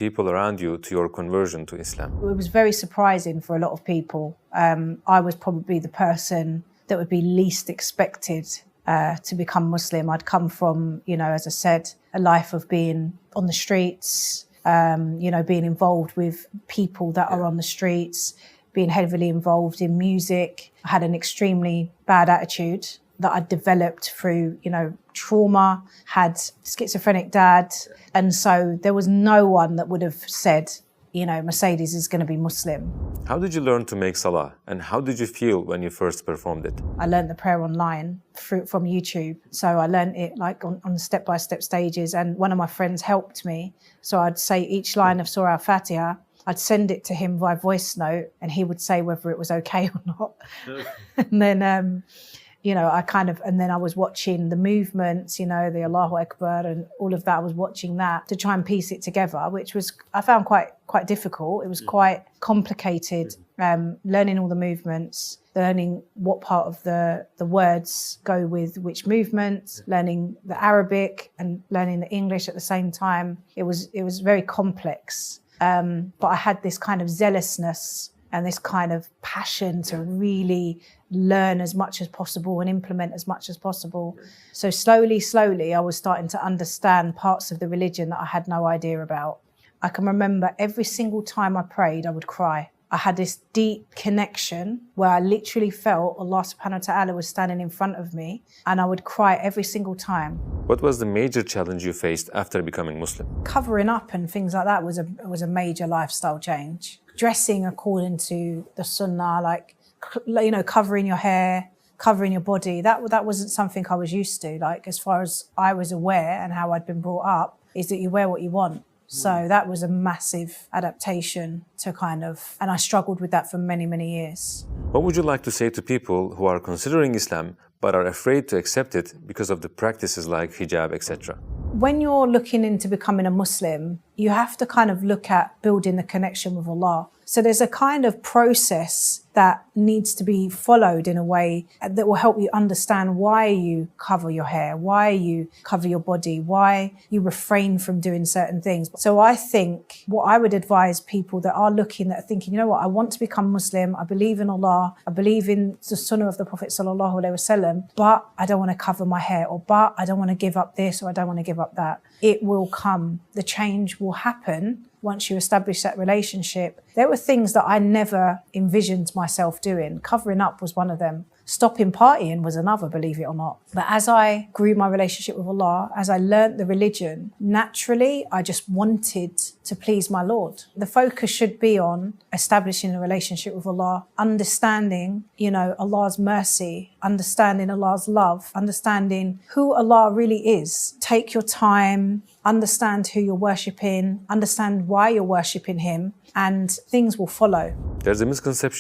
people around you to your conversion to Islam? It was very surprising for a lot of people. I was probably the person that would be least expected to become Muslim. I'd come from, as I said, a life of being on the streets, being involved with people that are on the streets, being heavily involved in music. I had an extremely bad attitude that I developed through, trauma, had schizophrenic dad. And so there was no one that would have said, Mercedes is going to be Muslim. How did you learn to make salah? And how did you feel when you first performed it? I learned the prayer online from YouTube. So I learned it like on step-by-step stages. And one of my friends helped me. So I'd say each line of Surah Al-Fatiha. I'd send it to him via voice note and he would say whether it was okay or not. And then, and then I was watching the movements, the Allahu Akbar and all of that. I was watching that to try and piece it together, which was, I found quite difficult. It was quite complicated, learning all the movements, learning what part of the words go with which movements, learning the Arabic and learning the English at the same time. It was very complex. But I had this kind of zealousness and this kind of passion to really learn as much as possible and implement as much as possible. So slowly, I was starting to understand parts of the religion that I had no idea about. I can remember every single time I prayed, I would cry. I had this deep connection where I literally felt Allah subhanahu wa ta'ala was standing in front of me and I would cry every single time. What was the major challenge you faced after becoming Muslim? Covering up and things like that was a major lifestyle change. Dressing according to the sunnah, like, covering your hair, covering your body, that wasn't something I was used to. Like, as far as I was aware and how I'd been brought up, is that you wear what you want. So that was a massive adaptation and I struggled with that for many, many years. What would you like to say to people who are considering Islam but are afraid to accept it because of the practices like hijab, etc.? When you're looking into becoming a Muslim, you have to kind of look at building the connection with Allah. So there's a kind of process that needs to be followed in a way that will help you understand why you cover your hair, why you cover your body, why you refrain from doing certain things. So I think what I would advise people that are looking, that are thinking, I want to become Muslim, I believe in Allah, I believe in the sunnah of the Prophet sallallahu alaihi wasallam, but I don't want to cover my hair, but I don't want to give up this, or I don't want to give up that. It will come. The change will happen once you establish that relationship. There were things that I never envisioned myself doing. Covering up was one of them. Stopping partying was another, believe it or not. But as I grew my relationship with Allah, as I learnt the religion, naturally, I just wanted to please my Lord. The focus should be on establishing a relationship with Allah, understanding, Allah's mercy, understanding Allah's love, understanding who Allah really is. Take your time, understand who you're worshipping, understand why you're worshipping Him, and things will follow. There's a misconception